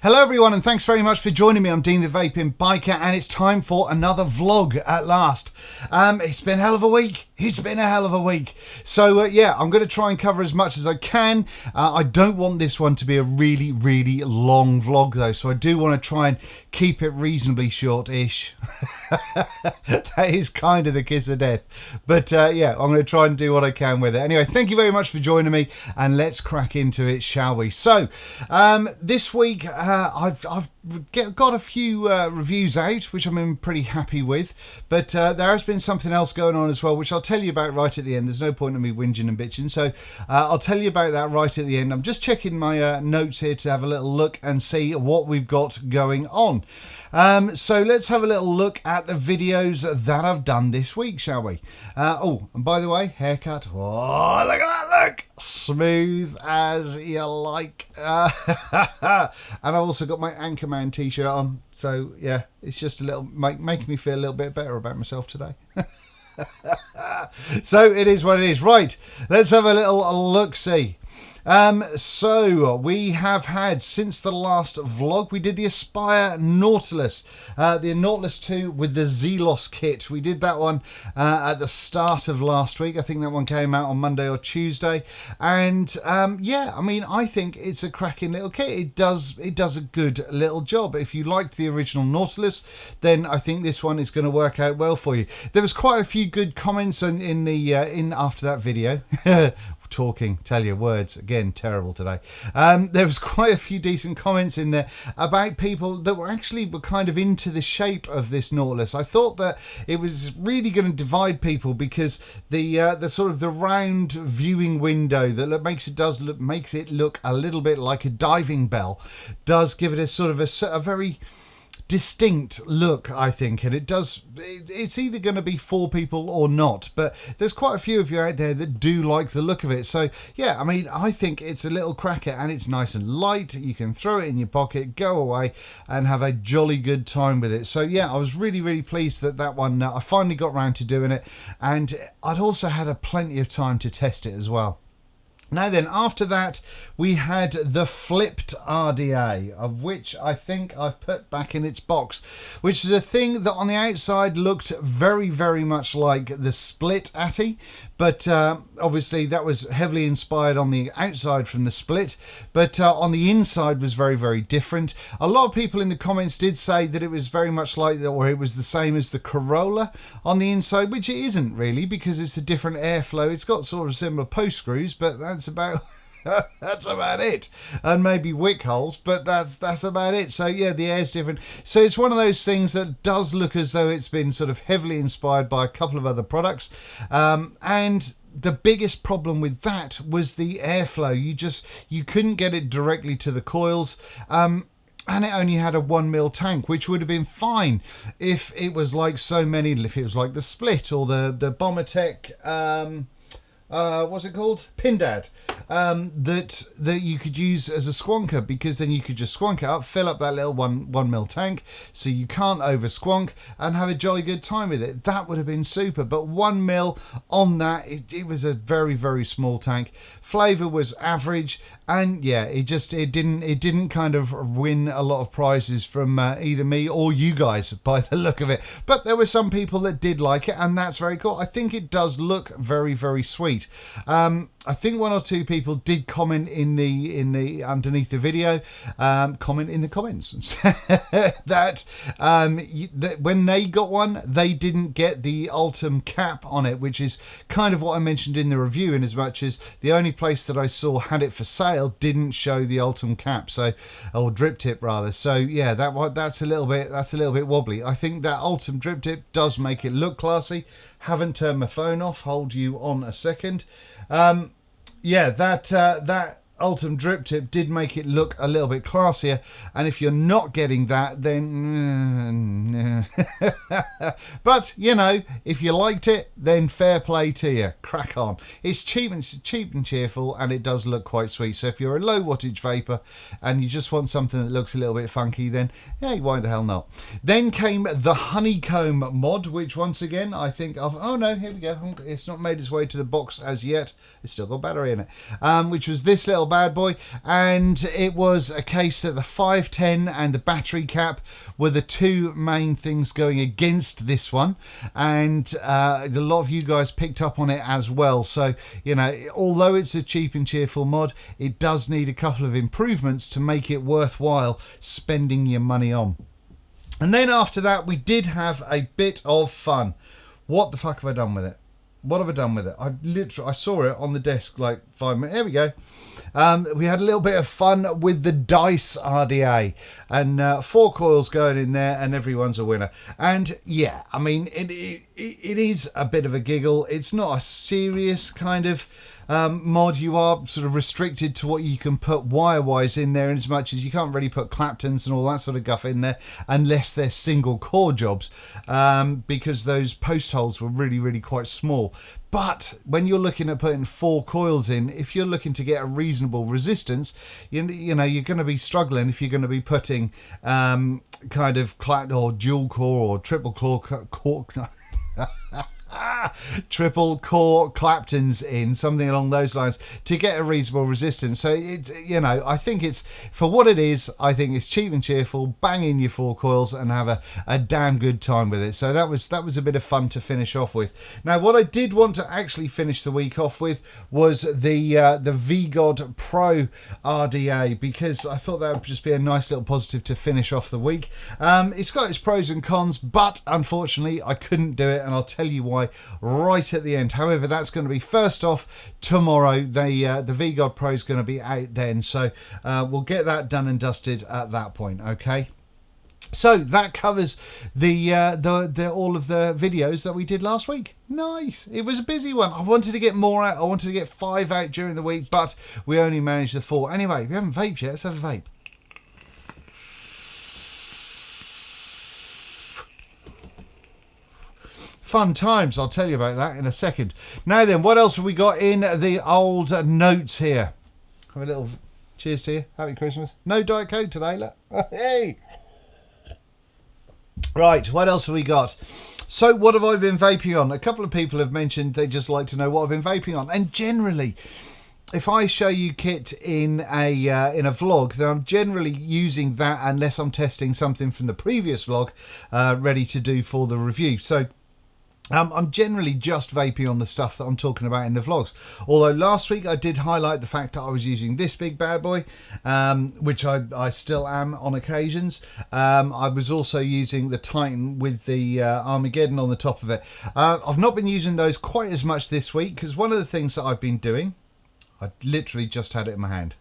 Hello everyone, and thanks very much for joining me. I'm Dean the Vaping Biker, and it's time for another vlog at last. It's been a hell of a week. So yeah, I'm going to try and cover as much as I can. I don't want this one to be a really long vlog though, so I do want to try and keep it reasonably short-ish. That is kind of the kiss of death. But yeah, I'm going to try and do what I can with it. Anyway, thank you very much for joining me, and let's crack into it, shall we? So, this week I've got a few reviews out, which I'm pretty happy with. But there has been something else going on as well, which I'll tell you about right at the end. There's no point in me whinging and bitching. So I'll tell you about that right at the end. I'm just checking my notes here to have a little look and see what we've got going on. So let's have a little look at the videos that I've done this week, shall we? Oh, and by the way, haircut. Oh, look at that, look! Smooth as you like. And I've also got my Anchorman t-shirt on. So yeah, it's just a little, making me feel a little bit better about myself today. So it is what it is. Right, let's have a little look-see. So we have had, since the last vlog, we did the Aspire Nautilus, the Nautilus 2 with the Zelos kit. We did that one at the start of last week. I think that one came out on Monday or Tuesday. And yeah, I mean, I think it's a cracking little kit. It does a good little job. If you liked the original Nautilus, then I think this one is going to work out well for you. There was quite a few good comments in after that video. Tell you words again, terrible today. There was quite a few decent comments in there about people that were kind of into the shape of this Nautilus. I thought that it was really going to divide people because the sort of the round viewing window that makes it look a little bit like a diving bell does give it a sort of a very distinct look, I think, and it's either going to be for people or not, but there's quite a few of you out there that do like the look of it. So yeah, I mean, I think it's a little cracker, and it's nice and light. You can throw it in your pocket, go away and have a jolly good time with it. So yeah, I was really pleased that one I finally got round to doing it, and I'd also had plenty of time to test it as well. Now then, after that, we had the flipped RDA, of which I think I've put back in its box, which is a thing that on the outside looked very much like the split Atty, but obviously that was heavily inspired on the outside from the split, but on the inside was very different. A lot of people in the comments did say that it was very much like, or it was the same as the Corolla on the inside, which it isn't really, because it's a different airflow. It's got sort of similar post screws, but that's about that's about it, and maybe wick holes, but that's about it. So yeah, the air's different. So it's one of those things that does look as though it's been sort of heavily inspired by a couple of other products, and the biggest problem with that was the airflow. You couldn't get it directly to the coils, and it only had a 1mm tank, which would have been fine if it was like if it was like the split or the Bomatech, what's it called? Pindad. That you could use as a squonker, because then you could just squonk it up, fill up that little 1mm tank, so you can't over squonk, and have a jolly good time with it. That would have been super. But 1mm on that, it was a very small tank. Flavour was average, and yeah, it didn't kind of win a lot of prizes from either me or you guys by the look of it. But there were some people that did like it, and that's very cool. I think it does look very sweet. I think one or two people did comment in the underneath the video, comment in the comments that when they got one, they didn't get the Ultim cap on it, which is kind of what I mentioned in the review, in as much as the only place that I saw had it for sale didn't show the Ultim cap, so, or drip tip rather. So yeah, that's a little bit wobbly. I think that Ultim drip tip does make it look classy. Haven't turned my phone off. Hold you on a second. Yeah, that Ultim drip tip did make it look a little bit classier, and if you're not getting that, then but you know, if you liked it, then fair play to you. Crack on. It's cheap and cheerful, and it does look quite sweet. So if you're a low wattage vapor and you just want something that looks a little bit funky, then hey, why the hell not? Then came the honeycomb mod, which once again I think of, oh no, here we go, it's not made its way to the box as yet, it's still got battery in it, which was this little bad boy, and it was a case that the 510 and the battery cap were the two main things going against this one, and a lot of you guys picked up on it as well. So, you know, although it's a cheap and cheerful mod, it does need a couple of improvements to make it worthwhile spending your money on. And then after that, we did have a bit of fun. What the fuck have I done with it? What have I done with it? I saw it on the desk like 5 minutes. There we go. We had a little bit of fun with the dice RDA, and 4 coils going in there, and everyone's a winner. And yeah, I mean, it is a bit of a giggle. It's not a serious kind of mod. You are sort of restricted to what you can put wire-wise in there, in as much as you can't really put Claptons and all that sort of guff in there unless they're single core jobs, because those post holes were really quite small. But when you're looking at putting 4 coils in, if you're looking to get a reasonable resistance, you know you're going to be struggling if you're going to be putting kind of or dual core or triple core triple core Claptons in, something along those lines, to get a reasonable resistance. So it, you know, I think it's, for what it is, I think it's cheap and cheerful. Bang in your 4 coils and have a damn good time with it. So that was a bit of fun to finish off with. Now, what I did want to actually finish the week off with was the VGod Pro RDA, because I thought that would just be a nice little positive to finish off the week. It's got its pros and cons, but unfortunately I couldn't do it, and I'll tell you why right at the end. However, that's going to be first off tomorrow. The VGod Pro is going to be out then, so we'll get that done and dusted at that point. Okay. So that covers the all of the videos that we did last week. Nice. It was a busy one. I wanted to get more out. I wanted to get 5 out during the week, but we only managed the 4. Anyway, we haven't vaped yet. Let's have a vape. Fun times, I'll tell you about that in a second. Now then, what else have we got in the old notes here? Have a little cheers to you. Happy Christmas. No Diet Coke today, look. Hey! Right, what else have we got? So what have I been vaping on? A couple of people have mentioned they just like to know what I've been vaping on. And generally, if I show you kit in a vlog, then I'm generally using that unless I'm testing something from the previous vlog ready to do for the review. So I'm generally just vaping on the stuff that I'm talking about in the vlogs. Although last week I did highlight the fact that I was using this big bad boy, which I still am on occasions. I was also using the Titan with the Armageddon on the top of it. I've not been using those quite as much this week, because one of the things that I've been doing, I literally just had it in my hand.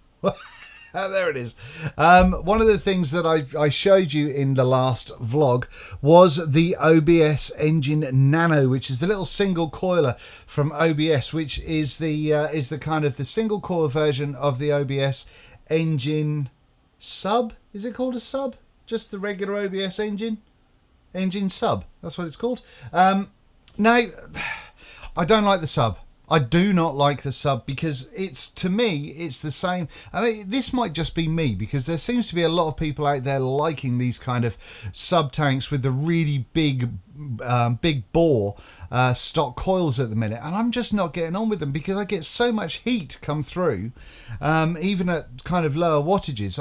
There it is. One of the things that I showed you in the last vlog was the OBS Engine Nano, which is the little single coiler from OBS, which is the kind of the single coil version of the OBS Engine Sub. Is it called a sub? Just the regular OBS Engine Sub. That's what it's called. Now, I don't like the sub. I do not like the sub, because to me it's the same, and this might just be me, because there seems to be a lot of people out there liking these kind of sub tanks with the really big bore stock coils at the minute, and I'm just not getting on with them, because I get so much heat come through, even at kind of lower wattages.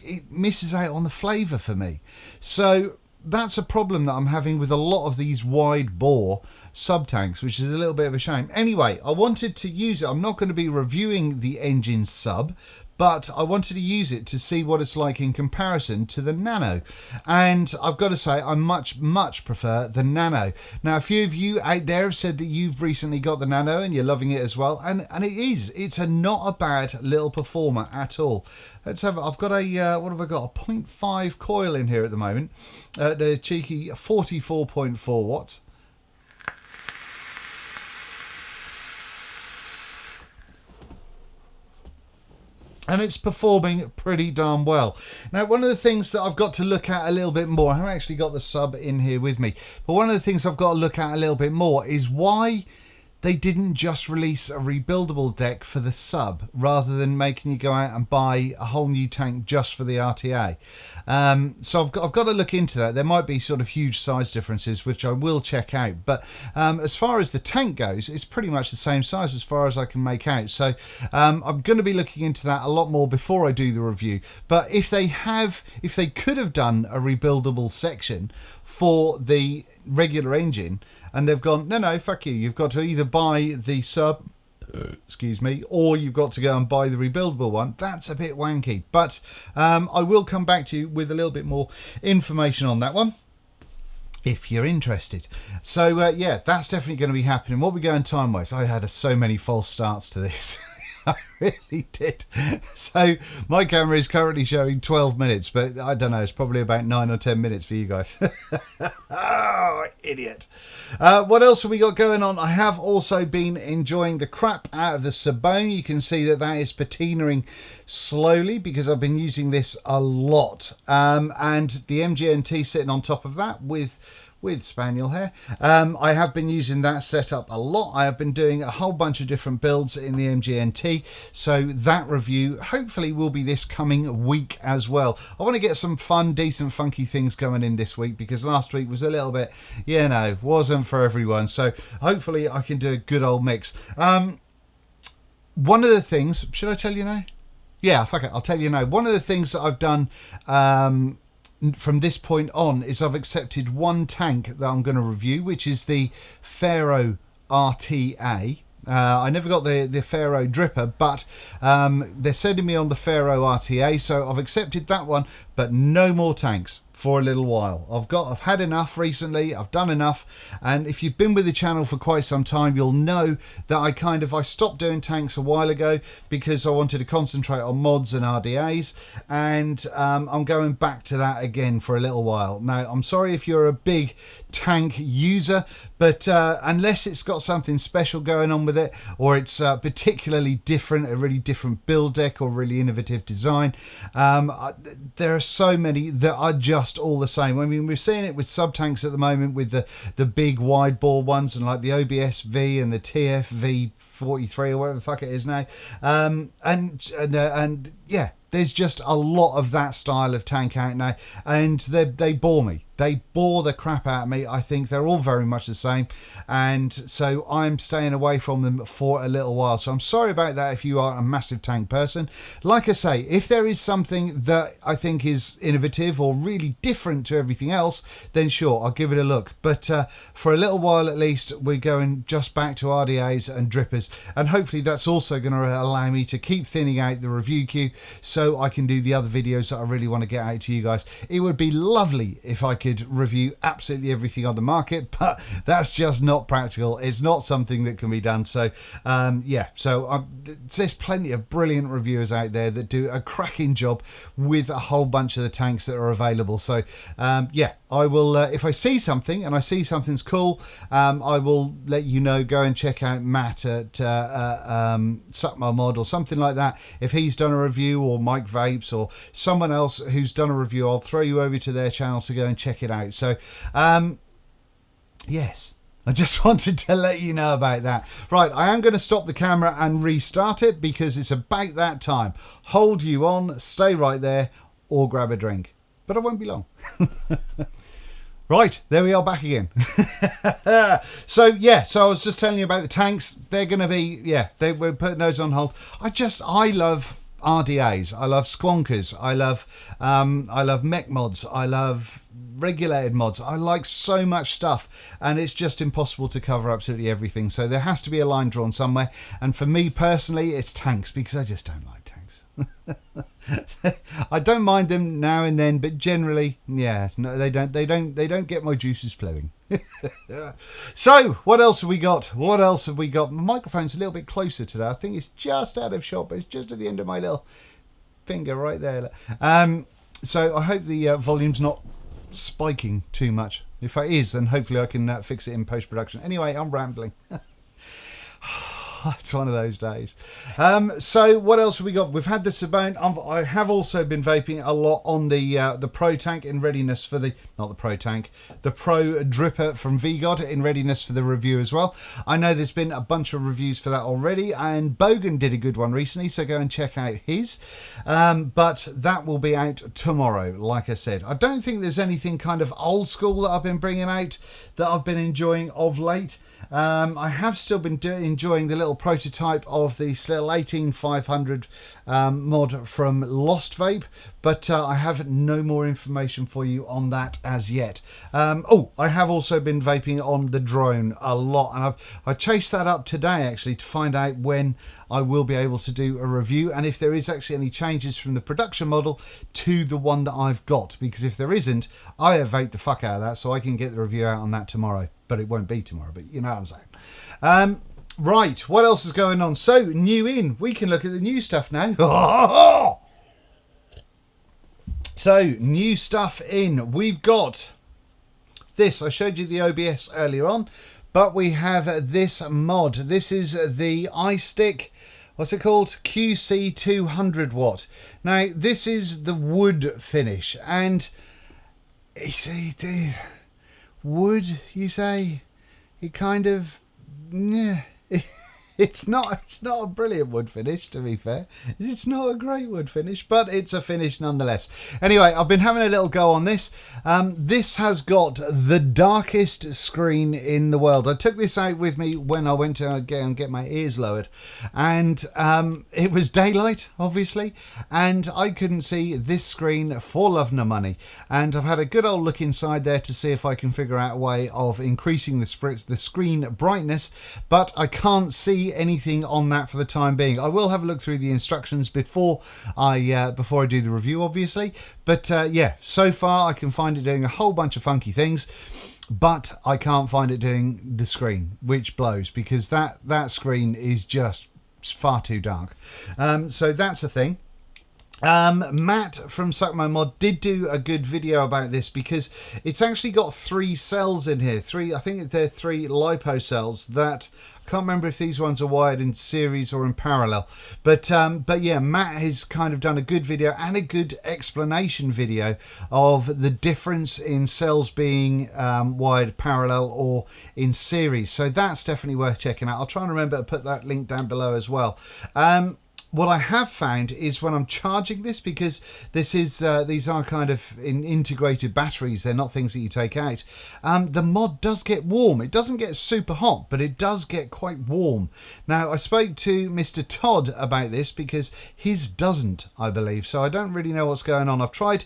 It misses out on the flavour for me. So that's a problem that I'm having with a lot of these wide bore sub tanks, which is a little bit of a shame. Anyway, I wanted to use it. I'm not going to be reviewing the Engine Sub, but I wanted to use it to see what it's like in comparison to the Nano. And I've got to say, I much prefer the Nano. Now, a few of you out there have said that you've recently got the Nano and you're loving it as well. And it's not a bad little performer at all. Let's have, I've got a, what have I got? A 0.5 coil in here at the moment. The cheeky 44.4 watts. And it's performing pretty darn well. Now, one of the things that I've got to look at a little bit more, I haven't actually got the sub in here with me, but one of the things I've got to look at a little bit more is why they didn't just release a rebuildable deck for the sub rather than making you go out and buy a whole new tank just for the RTA. So I've got to look into that. There might be sort of huge size differences, which I will check out. But as far as the tank goes, it's pretty much the same size as far as I can make out. So I'm going to be looking into that a lot more before I do the review. But if they could have done a rebuildable section for the regular engine, and they've gone, no, fuck you, you've got to either buy the sub, excuse me, or you've got to go and buy the rebuildable one, that's a bit wanky. But I will come back to you with a little bit more information on that one, if you're interested. So yeah, that's definitely going to be happening. What we going time-wise? I had so many false starts to this. I really did. So my camera is currently showing 12 minutes, but I don't know, it's probably about 9 or 10 minutes for you guys. Oh, idiot. What else have we got going on? I have also been enjoying the crap out of the Sabone. You can see that is patinaing slowly because I've been using this a lot. And the MGNT sitting on top of that with spaniel hair. I have been using that setup a lot. I have been doing a whole bunch of different builds in the MGNT, so that review hopefully will be this coming week as well. I want to get some fun, decent, funky things going in this week because last week was a little bit, you know, wasn't for everyone. So hopefully I can do a good old mix. One of the things, should I tell you now? Yeah, fuck it, I'll tell you now. One of the things that I've done from this point on is I've accepted one tank that I'm going to review, which is the Pharaoh RTA. I never got the Pharaoh dripper, but they're sending me on the Pharaoh RTA, so I've accepted that one, but no more tanks for a little while. I've had enough recently. I've done enough, and if you've been with the channel for quite some time, you'll know that I stopped doing tanks a while ago because I wanted to concentrate on mods and RDAs, and I'm going back to that again for a little while. Now, I'm sorry if you're a big tank user, but unless it's got something special going on with it, or it's particularly different, a really different build deck or really innovative design, there are so many that are just all the same. I mean, we're seeing it with sub tanks at the moment with the big wide bore ones, and like the OBS V and the TF V43 or whatever the fuck it is now, and yeah, there's just a lot of that style of tank out now, and they bore me. They bore the crap out of me. I think they're all very much the same, and so I'm staying away from them for a little while. So I'm sorry about that if you are a massive tank person. Like I say, if there is something that I think is innovative or really different to everything else, then sure, I'll give it a look. But for a little while at least, we're going just back to RDAs and drippers, and hopefully that's also going to allow me to keep thinning out the review queue so I can do the other videos that I really want to get out to you guys. It would be lovely if I could review absolutely everything on the market, but that's just not practical. It's not something that can be done. So yeah, so there's plenty of brilliant reviewers out there that do a cracking job with a whole bunch of the tanks that are available. So yeah, I will if I see something and I see something's cool, I will let you know. Go and check out Matt at Suck My Mod or something like that. If he's done a review, or Mike Vapes, or someone else who's done a review, I'll throw you over to their channel to go and check it out. So yes, I just wanted to let you know about that. Right, I am going to stop the camera and restart it because it's about that time. Hold you on, stay right there, or grab a drink, but I won't be long. Right, there we are back again. So yeah, so I was just telling you about the tanks. They're going to be, yeah, we're putting those on hold. I love RDAs, I love squonkers, I love mech mods, I love regulated mods. I like so much stuff, and it's just impossible to cover absolutely everything. So there has to be a line drawn somewhere, and for me personally, it's tanks, because I just don't like tanks. I don't mind them now and then, but generally, yeah, no, they don't get my juices flowing. So what else have we got? What else have we got? My microphone's a little bit closer today. I think it's just out of shot, but it's just at the end of my little finger right there. So I hope the volume's not spiking too much. If it is, then hopefully I can fix it in post-production. Anyway, I'm rambling. It's one of those days. So what else have we got? We've had the Sabone. I have also been vaping a lot on the Pro Tank in readiness for the, not the Pro Tank, the Pro Dripper from VGod in readiness for the review as well. I know there's been a bunch of reviews for that already, and Bogan did a good one recently, so go and check out his. But that will be out tomorrow, like I said. I don't think there's anything kind of old school that I've been bringing out that I've been enjoying of late. I have still been enjoying the little prototype of the little 18500 mod from Lost Vape, but I have no more information for you on that as yet. I have also been vaping on the drone a lot, and I chased that up today actually to find out when I will be able to do a review and if there is actually any changes from the production model to the one that I've got, because if there isn't, I have vaped the fuck out of that, so I can get the review out on that tomorrow. But it won't be tomorrow, but you know what I'm saying. Right, what else is going on? So, new in. We can look at the new stuff now. So, new stuff in. We've got this. I showed you the OBS earlier on, but we have this mod. This is the iStick, what's it called? QC 200 watt. Now, this is the wood finish, and it's wood, you say? It kind of, yeah. It's not a brilliant wood finish, to be fair. It's not a great wood finish, but it's a finish nonetheless. Anyway, I've been having a little go on this. This has got the darkest screen in the world. I took this out with me when I went to get my ears lowered, and it was daylight, obviously, and I couldn't see this screen for love nor money. And I've had a good old look inside there to see if I can figure out a way of increasing the screen brightness, but I can't see anything on that for the time being. I will have a look through the instructions before I do the review, obviously, but yeah, so far I can find it doing a whole bunch of funky things, but I can't find it doing the screen, which blows, because that screen is just far too dark. So that's a thing. Matt from Suck My Mod did do a good video about this, because it's actually got 3 cells in here. I think they're 3 LiPo cells that, I can't remember if these ones are wired in series or in parallel, but yeah, Matt has kind of done a good video and a good explanation video of the difference in cells being wired parallel or in series. So that's definitely worth checking out. I'll try and remember to put that link down below as well. What I have found is when I'm charging this, because this is these are kind of integrated batteries, they're not things that you take out, the mod does get warm. It doesn't get super hot, but it does get quite warm. Now, I spoke to Mr. Todd about this because his doesn't, I believe, so I don't really know what's going on. I've tried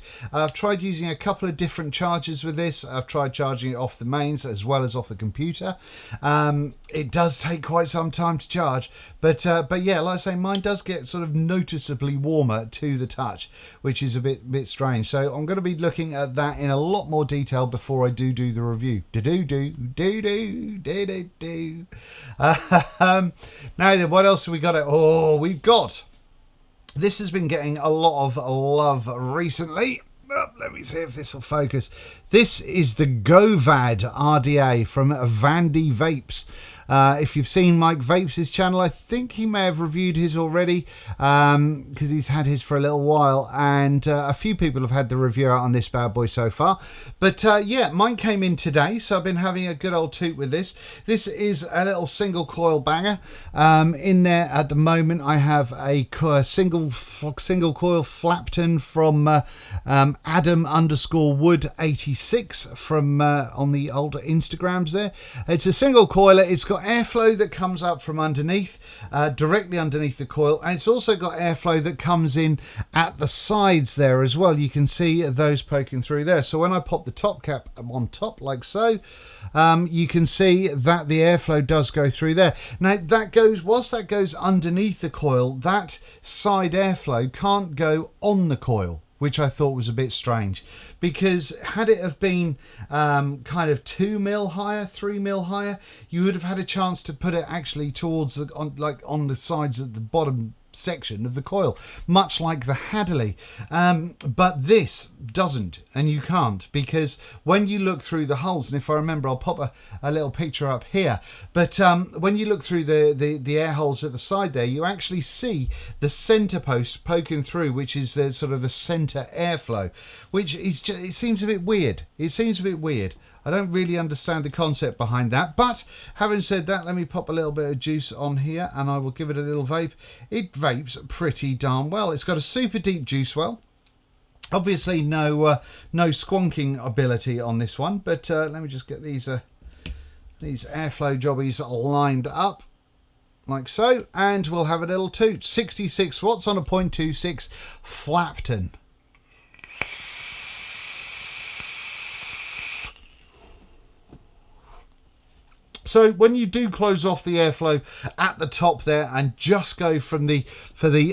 using a couple of different chargers with this. I've tried charging it off the mains as well as off the computer. It does take quite some time to charge, but yeah, like I say, mine does get sort of noticeably warmer to the touch, which is a bit strange. So I'm going to be looking at that in a lot more detail before I do the review. Now then, what else have we got? We've got, this has been getting a lot of love recently. Let me see if this will focus. This is the Govad RDA from Vandy Vapes. If you've seen Mike Vapes' channel, I think he may have reviewed his already, because he's had his for a little while, and a few people have had the review out on this bad boy so far. But yeah, mine came in today, so I've been having a good old toot with this. This is a little single coil banger. In there at the moment, I have a single coil Flapton from Adam_Wood86 from on the older Instagrams there. It's a single coiler. It's got airflow that comes up from underneath, directly underneath the coil, and it's also got airflow that comes in at the sides there as well. You can see those poking through there. So when I pop the top cap on top like so, you can see that the airflow does go through there. Now whilst that goes underneath the coil, that side airflow can't go on the coil, which I thought was a bit strange, because had it have been kind of 2 mil higher, 3 mil higher, you would have had a chance to put it actually towards on the sides of the bottom section of the coil, much like the Hadley. But this doesn't, and you can't, because when you look through the holes, and if I remember, I'll pop a little picture up here, but when you look through the air holes at the side there, you actually see the center post poking through, which is the sort of the center airflow, which is just, it seems a bit weird. It seems a bit weird. I don't really understand the concept behind that. But having said that, let me pop a little bit of juice on here and I will give it a little vape. It vapes pretty darn well. It's got a super deep juice well. Obviously no squonking ability on this one, but let me just get these airflow jobbies lined up like so, and we'll have a little toot. 66 watts on a 0.26 Flapton. So when you do close off the airflow at the top there and just go for the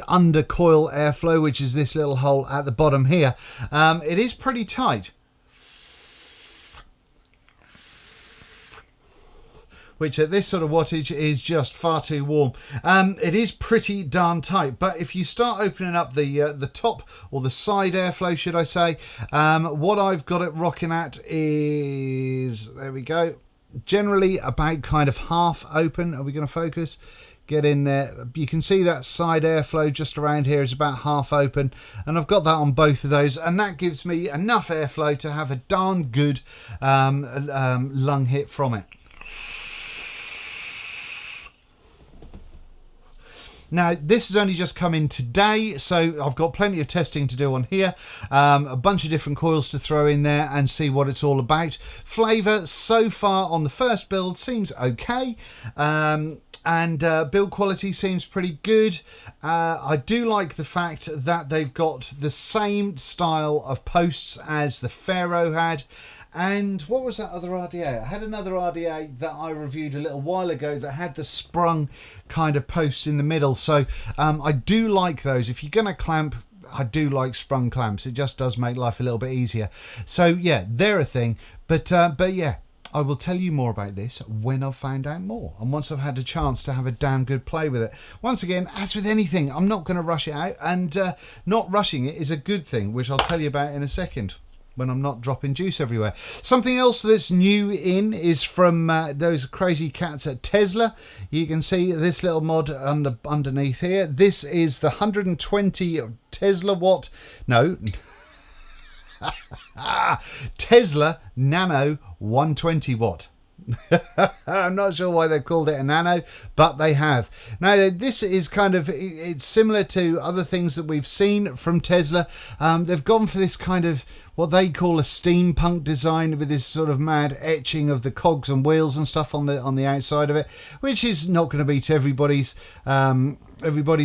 undercoil airflow, which is this little hole at the bottom here, it is pretty tight. Which at this sort of wattage is just far too warm. It is pretty darn tight, but if you start opening up the top or the side airflow, should I say, what I've got it rocking at is, there we go, generally about kind of half open. Are we going to focus? Get in there. You can see that side airflow just around here is about half open, and I've got that on both of those, and that gives me enough airflow to have a darn good lung hit from it. Now, this has only just come in today, so I've got plenty of testing to do on here. A bunch of different coils to throw in there and see what it's all about. Flavour so far on the first build seems okay. And build quality seems pretty good. I do like the fact that they've got the same style of posts as the Pharaoh had. And what was that other RDA? I had another RDA that I reviewed a little while ago that had the sprung kind of posts in the middle. So I do like those. If you're going to clamp, I do like sprung clamps. It just does make life a little bit easier. So yeah, they're a thing. But yeah, I will tell you more about this when I've found out more, and once I've had a chance to have a damn good play with it. Once again, as with anything, I'm not going to rush it out, and not rushing it is a good thing, which I'll tell you about in a second, when I'm not dropping juice everywhere. Something else that's new in is from those crazy cats at Tesla. You can see this little mod underneath here. This is the 120 Tesla watt, no, Tesla Nano 120 watt. I'm not sure why they've called it a nano, but they have. Now this is kind of, it's similar to other things that we've seen from Tesla. They've gone for this kind of what they call a steampunk design with this sort of mad etching of the cogs and wheels and stuff on the outside of it, which is not going to be to everybody's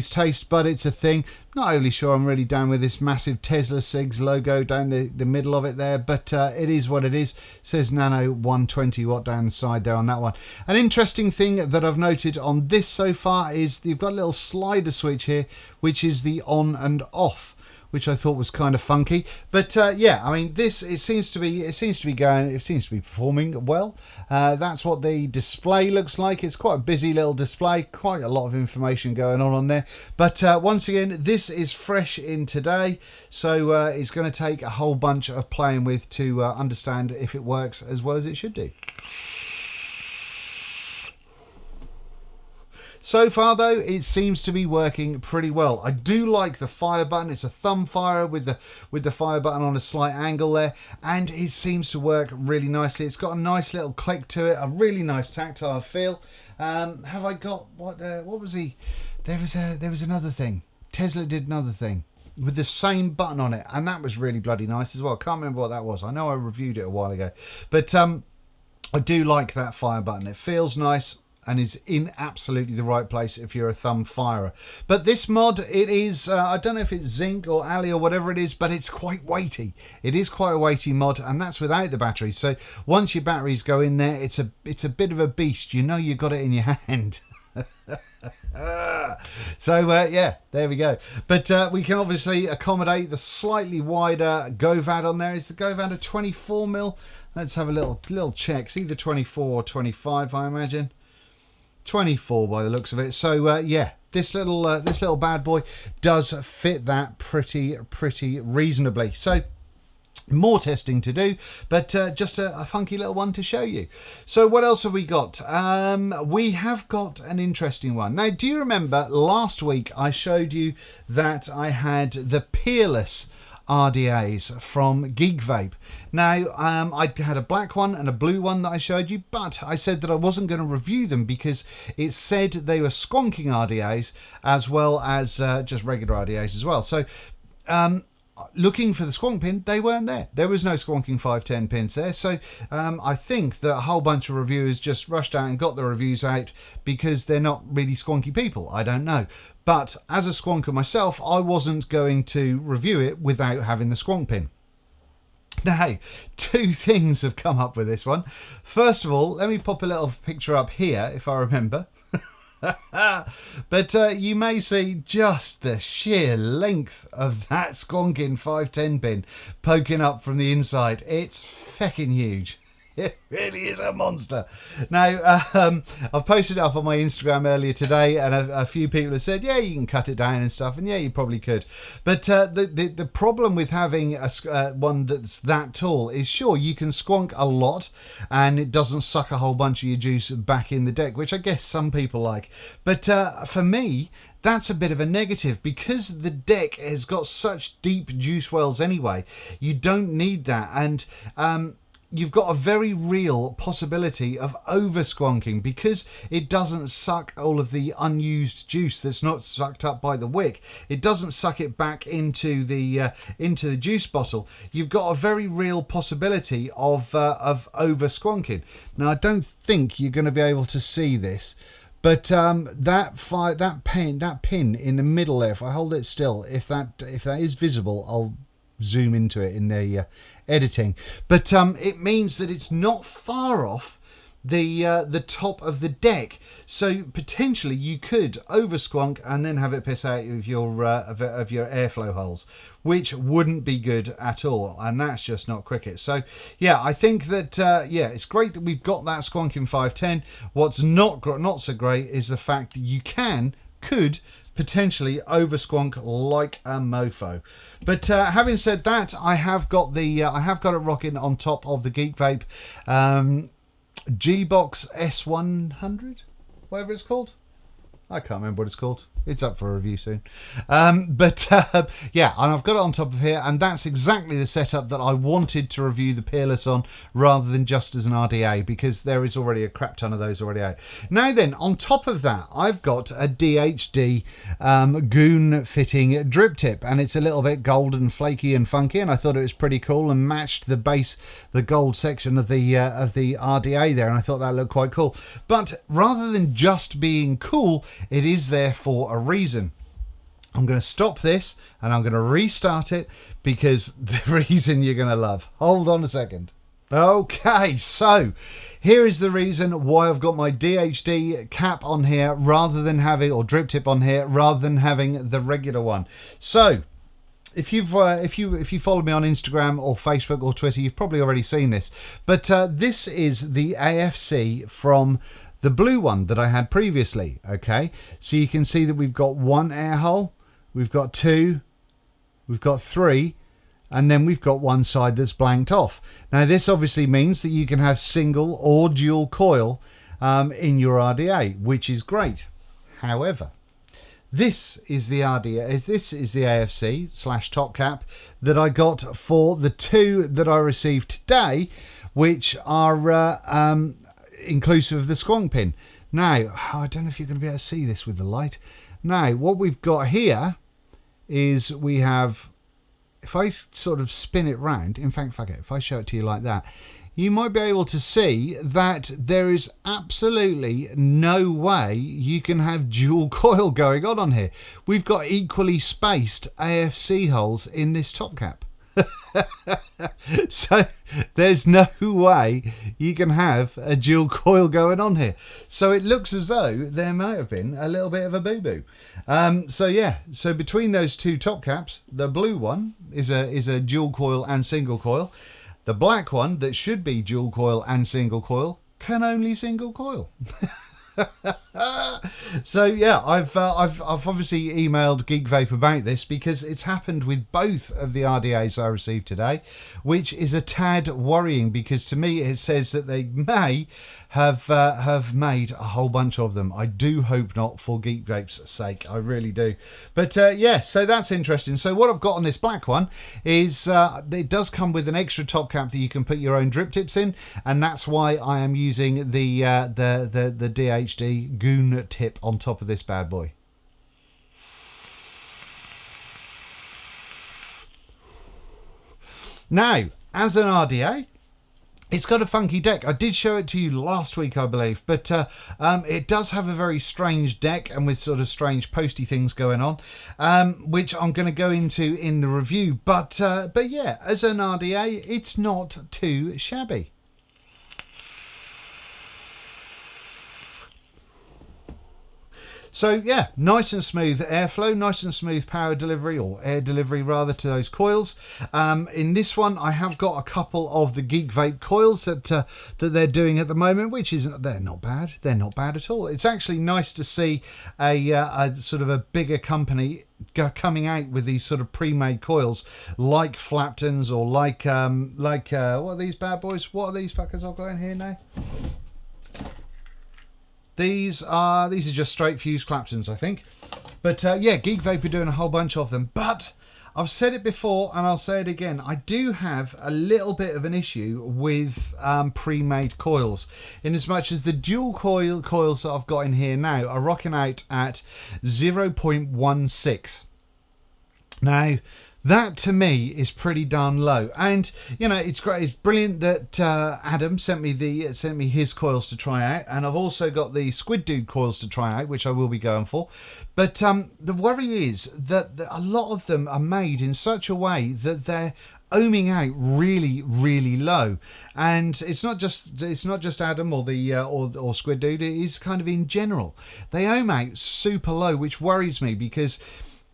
taste, but it's a thing. Not only sure I'm really down with this massive Tesla SIGS logo down the middle of it there, but it is what it is. It says Nano 120 watt down the side there on that one. An interesting thing that I've noted on this so far is you've got a little slider switch here, which is the on and off, which I thought was kind of funky. But yeah, I mean, it seems to be performing well. That's what the display looks like. It's quite a busy little display, quite a lot of information going on there. But once again, this is fresh in today, so it's going to take a whole bunch of playing with to understand if it works as well as it should do. So far though, it seems to be working pretty well. I do like the fire button. It's a thumb fire with the fire button on a slight angle there, and it seems to work really nicely. It's got a nice little click to it, a really nice tactile feel. Have I got what was he? There was another thing. Tesla did another thing with the same button on it, and that was really bloody nice as well. Can't remember what that was. I know I reviewed it a while ago, but I do like that fire button. It feels nice and is in absolutely the right place if you're a thumb firer. But this mod, it is, I don't know if it's zinc or ali or whatever it is, but it's quite weighty. It is quite a weighty mod, and that's without the batteries. So once your batteries go in there, it's a bit of a beast. You know you got it in your hand. So yeah, there we go. But we can obviously accommodate the slightly wider GoVAD on there. Is the GoVAD a 24mm? Let's have a little check. It's either 24 or 25, I imagine. 24 by the looks of it. So yeah, this little bad boy does fit that pretty reasonably. So more testing to do, but just a funky little one to show you. So what else have we got? We have got an interesting one. Now, do you remember last week I showed you that I had the Peerless RDAs from Geekvape? Now, I had a black one and a blue one that I showed you, but I said that I wasn't going to review them because it said they were squonking RDAs as well as just regular RDAs as well. So looking for the squonk pin, they weren't there. There was no squonking 510 pins there. So I think that a whole bunch of reviewers just rushed out and got the reviews out because they're not really squonky people. I don't know. But as a squonker myself, I wasn't going to review it without having the squonk pin. Now, hey, two things have come up with this one. First of all, let me pop a little picture up here, if I remember. But you may see just the sheer length of that squonking 510 pin poking up from the inside. It's feckin' huge. It really is a monster. Now, I've posted it up on my Instagram earlier today, and a few people have said, yeah, you can cut it down and stuff, and yeah, you probably could. But the problem with having one that's that tall is, sure, you can squonk a lot, and it doesn't suck a whole bunch of your juice back in the deck, which I guess some people like. But for me, that's a bit of a negative because the deck has got such deep juice wells anyway. You don't need that, and you've got a very real possibility of over squonking because it doesn't suck all of the unused juice that's not sucked up by the wick. It doesn't suck it back into the juice bottle. You've got a very real possibility of over squonking. Now, I don't think you're going to be able to see this, but that pin in the middle there, if I hold it still, if that is visible, I'll zoom into it in the editing. But it means that it's not far off the top of the deck, so potentially you could over squonk and then have it piss out of your airflow holes, which wouldn't be good at all, and that's just not cricket. So yeah, I think that yeah, it's great that we've got that squonking 510. What's not so great is the fact that you could potentially over squonk like a mofo. But having said that, I have got it rocking on top of the Geekvape G-Box S100, whatever it's called. I can't remember what it's called. It's up for a review soon. Yeah, and I've got it on top of here, and that's exactly the setup that I wanted to review the Peerless on, rather than just as an RDA, because there is already a crap ton of those already out. Now then, on top of that, I've got a DHD goon fitting drip tip, and it's a little bit gold and flaky and funky, and I thought it was pretty cool and matched the gold section of the RDA there, and I thought that looked quite cool. But rather than just being cool, it is there for a reason. I'm going to stop this and I'm going to restart it because the reason you're going to love. Hold on a second. Okay, so here is the reason why I've got my DHD cap on here rather than having, or drip tip on here rather than having the regular one. So if you follow me on Instagram or Facebook or Twitter, you've probably already seen this. But this is the AFC from the blue one that I had previously. Okay, so you can see that we've got one air hole, we've got two, we've got three, and then we've got one side that's blanked off. Now this obviously means that you can have single or dual coil in your RDA, which is great. However, this is the RDA, this is the AFC / top cap that I got for the two that I received today, which are inclusive of the squonk pin. Now, I don't know if you're going to be able to see this with the light. Now, what we've got here is we have, if I sort of spin it round, in fact, fuck it, if I show it to you like that, you might be able to see that there is absolutely no way you can have dual coil going on here. We've got equally spaced AFC holes in this top cap. So there's no way you can have a dual coil going on here. So it looks as though there might have been a little bit of a boo-boo. So yeah, so between those two top caps, the blue one is a dual coil and single coil. The black one that should be dual coil and single coil can only single coil. So yeah, I've obviously emailed Geekvape about this because it's happened with both of the RDAs I received today, which is a tad worrying because to me it says that they may have made a whole bunch of them. I do hope not, for Geekvape's sake. I really do. But yeah, so that's interesting. So what I've got on this black one is it does come with an extra top cap that you can put your own drip tips in, and that's why I am using the DHD Goon tip on top of this bad boy. Now, as an RDA, it's got a funky deck. I did show it to you last week, I believe, but it does have a very strange deck and with sort of strange posty things going on, which I'm going to go into in the review. But yeah, as an RDA, it's not too shabby. So yeah, nice and smooth airflow, nice and smooth power delivery, or air delivery rather, to those coils. In this one, I have got a couple of the Geekvape coils that they're doing at the moment, which isn't, they're not bad. They're not bad at all. It's actually nice to see a sort of a bigger company coming out with these sort of pre-made coils like Flaptons or like what are these bad boys? What are these fuckers I've got in here now? These are just straight fuse Claptons, I think. But yeah, Geekvape are doing a whole bunch of them. But I've said it before and I'll say it again. I do have a little bit of an issue with pre-made coils, in as much as the dual coils that I've got in here now are rocking out at 0.16. Now, that to me is pretty darn low, and you know, it's great. It's brilliant that Adam sent me his coils to try out, and I've also got the Squid Dude coils to try out, which I will be going for. But the worry is that a lot of them are made in such a way that they're ohming out really, really low, and it's not just Adam or the or Squid Dude. It is kind of in general. They ohm out super low, which worries me because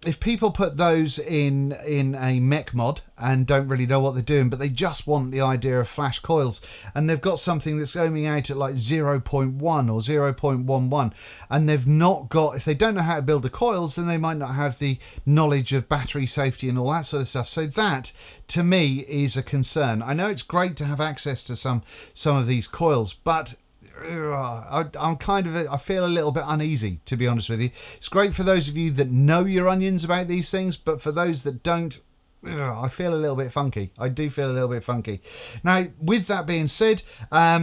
if people put those in a mech mod and don't really know what they're doing, but they just want the idea of flash coils, and they've got something that's going out at like 0.1 or 0.11, and they've not got, if they don't know how to build the coils, then they might not have the knowledge of battery safety and all that sort of stuff. So that, to me, is a concern. I know it's great to have access to some of these coils, but I feel a little bit uneasy, to be honest with you. It's great for those of you that know your onions about these things, but for those that don't, I feel a little bit funky. I do feel a little bit funky. Now, with that being said, I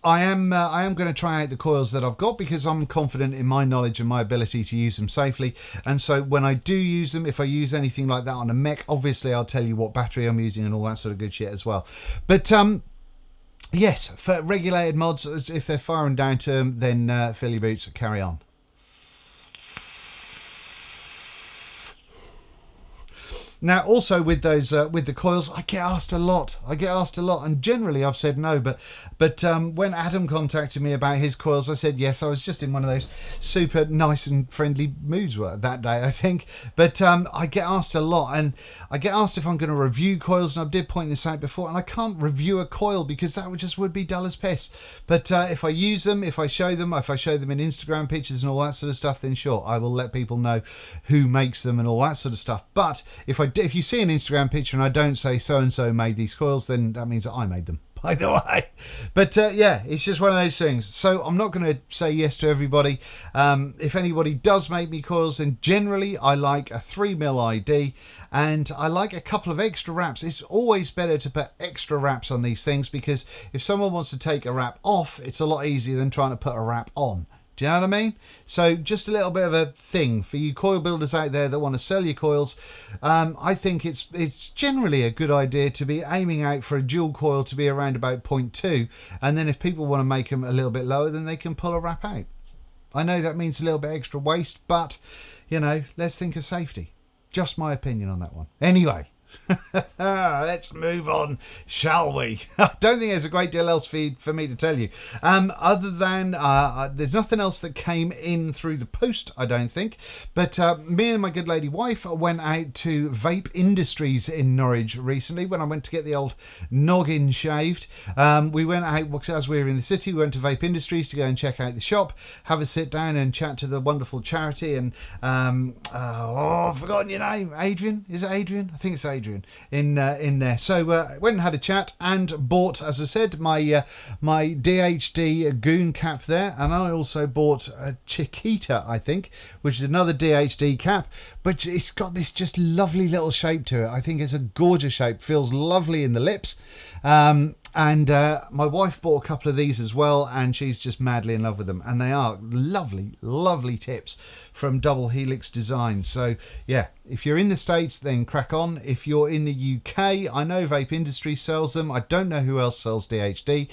am going to try out the coils that I've got because I'm confident in my knowledge and my ability to use them safely. And so when I do use them, if I use anything like that on a mech, obviously I'll tell you what battery I'm using and all that sort of good shit as well. But yes, for regulated mods, if they're firing down to them, then fill your boots, carry on. Now, also with those, with the coils, I get asked a lot. And generally I've said no. But when Adam contacted me about his coils, I said yes. I was just in one of those super nice and friendly moods that day, I think. But I get asked a lot, and I get asked if I'm going to review coils, and I did point this out before. And I can't review a coil because that would be dull as piss. But if I use them, if I show them in Instagram pictures and all that sort of stuff, then sure, I will let people know who makes them and all that sort of stuff. But if you see an Instagram picture and I don't say so-and-so made these coils, then that means that I made them, by the way. But yeah, it's just one of those things. So I'm not going to say yes to everybody. If anybody does make me coils, then generally I like a 3mm ID, and I like a couple of extra wraps. It's always better to put extra wraps on these things, because if someone wants to take a wrap off, it's a lot easier than trying to put a wrap on. Do you know what I mean? So just a little bit of a thing for you coil builders out there that want to sell your coils. I think it's generally a good idea to be aiming out for a dual coil to be around about 0.2, and then if people want to make them a little bit lower, then they can pull a wrap out. I know that means a little bit extra waste, but you know, let's think of safety. Just my opinion on that one. Anyway, Let's move on, shall we? I don't think there's a great deal else for me to tell you. Other than there's nothing else that came in through the post, I don't think. But me and my good lady wife went out to Vape Industries in Norwich recently when I went to get the old noggin shaved. We went out, as we were in the city, we went to Vape Industries to go and check out the shop, have a sit down and chat to the wonderful charity. And I've forgotten your name. Adrian? Is it Adrian? I think it's Adrian in there. So went and had a chat and bought, as I said, my my DHD goon cap there, and I also bought a Chiquita, I think, which is another DHD cap, but it's got this just lovely little shape to it. I think it's a gorgeous shape, feels lovely in the lips. And my wife bought a couple of these as well, and she's just madly in love with them, and they are lovely, lovely tips from Double Helix Design. So yeah, if you're in the States, then crack on. If you're in the UK, I know Vape Industry sells them. I don't know who else sells DHD,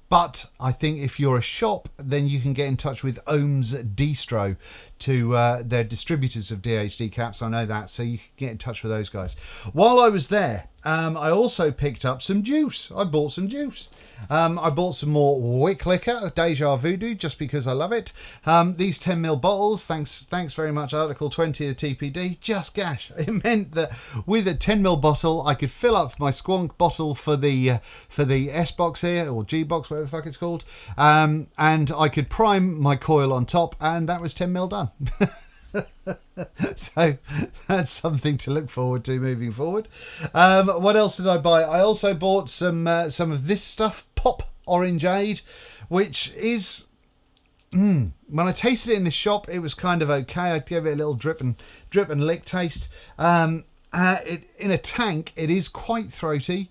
but I think if you're a shop, then you can get in touch with Ohm's Distro to their distributors of DHD caps. I know that, so you can get in touch with those guys. While I was there, I also picked up some juice. I bought some juice. I bought some more Wick Liquor, Deja Voodoo, just because I love it. These 10ml bottles, thanks very much, Article 20 of TPD, just gash. It meant that with a 10ml bottle, I could fill up my Squonk bottle for the S-Box here, or G-Box, whatever the fuck it's called, and I could prime my coil on top, and that was 10ml done. So that's something to look forward to moving forward. What else did I buy? I also bought some of this stuff, Pop Orangeade, which is when I tasted it in the shop, it was kind of okay. I gave it a little drip and lick taste. In a tank, it is quite throaty,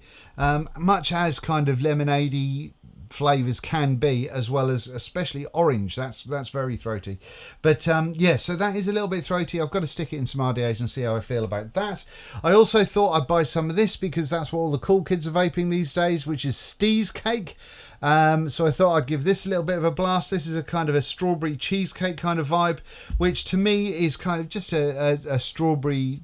much as kind of lemonade-y flavors can be, as well as especially orange. That's very throaty, but yeah, so that is a little bit throaty. I've got to stick it in some RDAs and see how I feel about that. I also thought I'd buy some of this because that's what all the cool kids are vaping these days, which is Steez Cake. So I thought I'd give this a little bit of a blast. This is a kind of a strawberry cheesecake kind of vibe, which to me is kind of just a strawberry,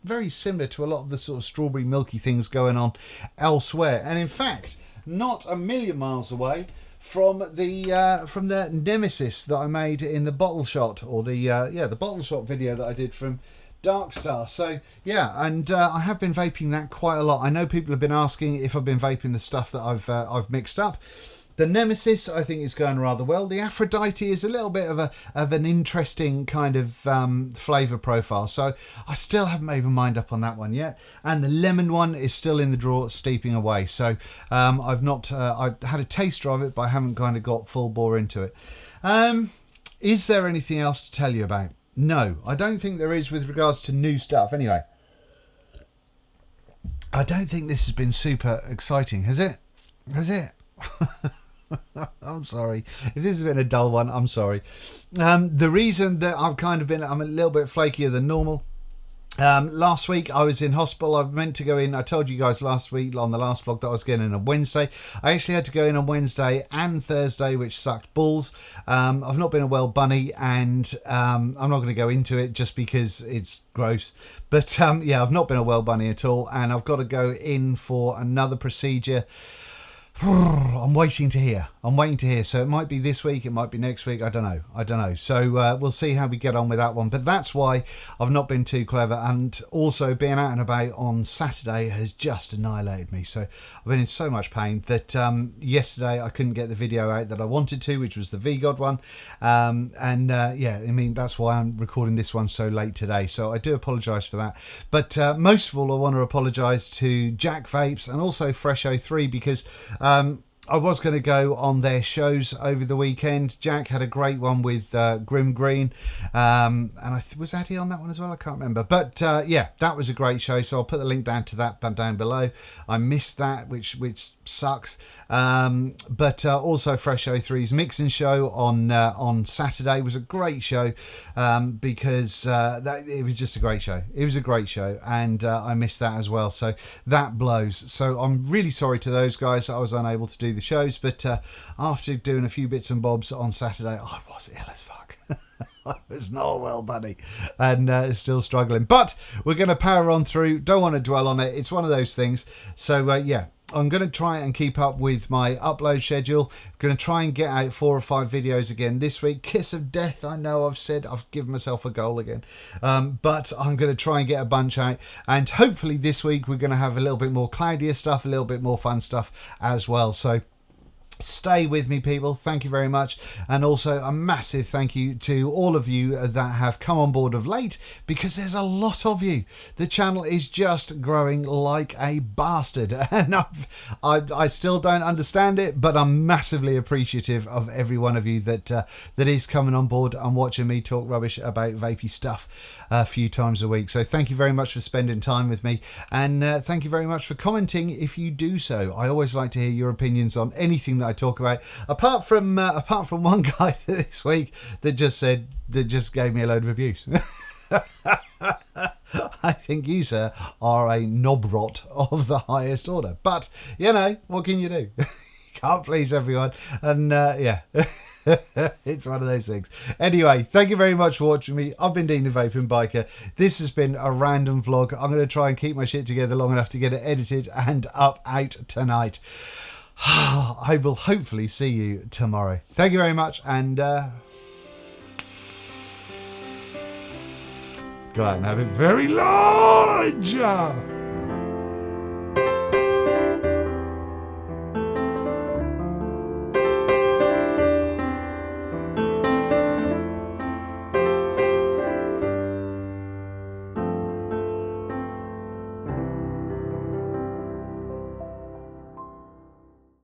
very similar to a lot of the sort of strawberry milky things going on elsewhere. And in fact, not a million miles away from the Nemesis that I made in the bottle shot, or the bottle shot video that I did from Darkstar. So yeah, and I have been vaping that quite a lot. I know people have been asking if I've been vaping the stuff that I've mixed up. The Nemesis, I think, is going rather well. The Aphrodite is a little bit of an interesting kind of flavour profile. So I still haven't made my mind up on that one yet. And the lemon one is still in the drawer, steeping away. So I've had a taster of it, but I haven't kind of got full bore into it. Is there anything else to tell you about? No, I don't think there is with regards to new stuff. Anyway, I don't think this has been super exciting, has it? Has it? I'm sorry if this has been a dull one. I'm sorry. The reason that I'm a little bit flakier than normal. Last week I was in hospital. I meant to go in. I told you guys last week on the last vlog that I was going in on Wednesday. I actually had to go in on Wednesday and Thursday, which sucked balls. I've not been a well bunny, and I'm not going to go into it just because it's gross. But yeah, I've not been a well bunny at all, and I've got to go in for another procedure. I'm waiting to hear. So it might be this week, it might be next week. I don't know. So we'll see how we get on with that one. But that's why I've not been too clever. And also being out and about on Saturday has just annihilated me. So I've been in so much pain that yesterday I couldn't get the video out that I wanted to, which was the VGod one. Yeah, I mean, that's why I'm recording this one so late today. So I do apologise for that. But most of all, I want to apologise to Jack Vapes and also Fresh03 because I was going to go on their shows over the weekend. Jack had a great one with Grim Green, and was Addy on that one as well? I can't remember, but yeah, that was a great show. So I'll put the link down to that down below. I missed that, which sucks. But also Fresh 03's mixing show on Saturday was a great show because it was just a great show. It was a great show, and I missed that as well. So that blows. So I'm really sorry to those guys that I was unable to do the shows, but after doing a few bits and bobs on Saturday, I was ill as fuck. I was not well, buddy, and still struggling. But we're going to power on through. Don't want to dwell on it. It's one of those things. So, yeah. I'm going to try and keep up with my upload schedule. I'm going to try and get out 4 or 5 videos again this week. Kiss of death, I know I've given myself a goal again. But I'm going to try and get a bunch out. And hopefully this week we're going to have a little bit more cloudier stuff, a little bit more fun stuff as well. So stay with me, people. Thank you very much. And also a massive thank you to all of you that have come on board of late, because there's a lot of you. The channel is just growing like a bastard, and I still don't understand it, but I'm massively appreciative of every one of you that is coming on board and watching me talk rubbish about vapey stuff a few times a week. So thank you very much for spending time with me, and thank you very much for commenting if you do so. I always like to hear your opinions on anything that I talk about, apart from one guy this week that just gave me a load of abuse. I think you, sir, are a knobrot of the highest order, but you know, what can you do? Can't please everyone, and yeah. It's one of those things. Anyway, thank you very much for watching me. I've been Dean the Vaping Biker. This has been a random vlog. I'm going to try and keep my shit together long enough to get it edited and out tonight. I will hopefully see you tomorrow. Thank you very much, and go out and have it very large.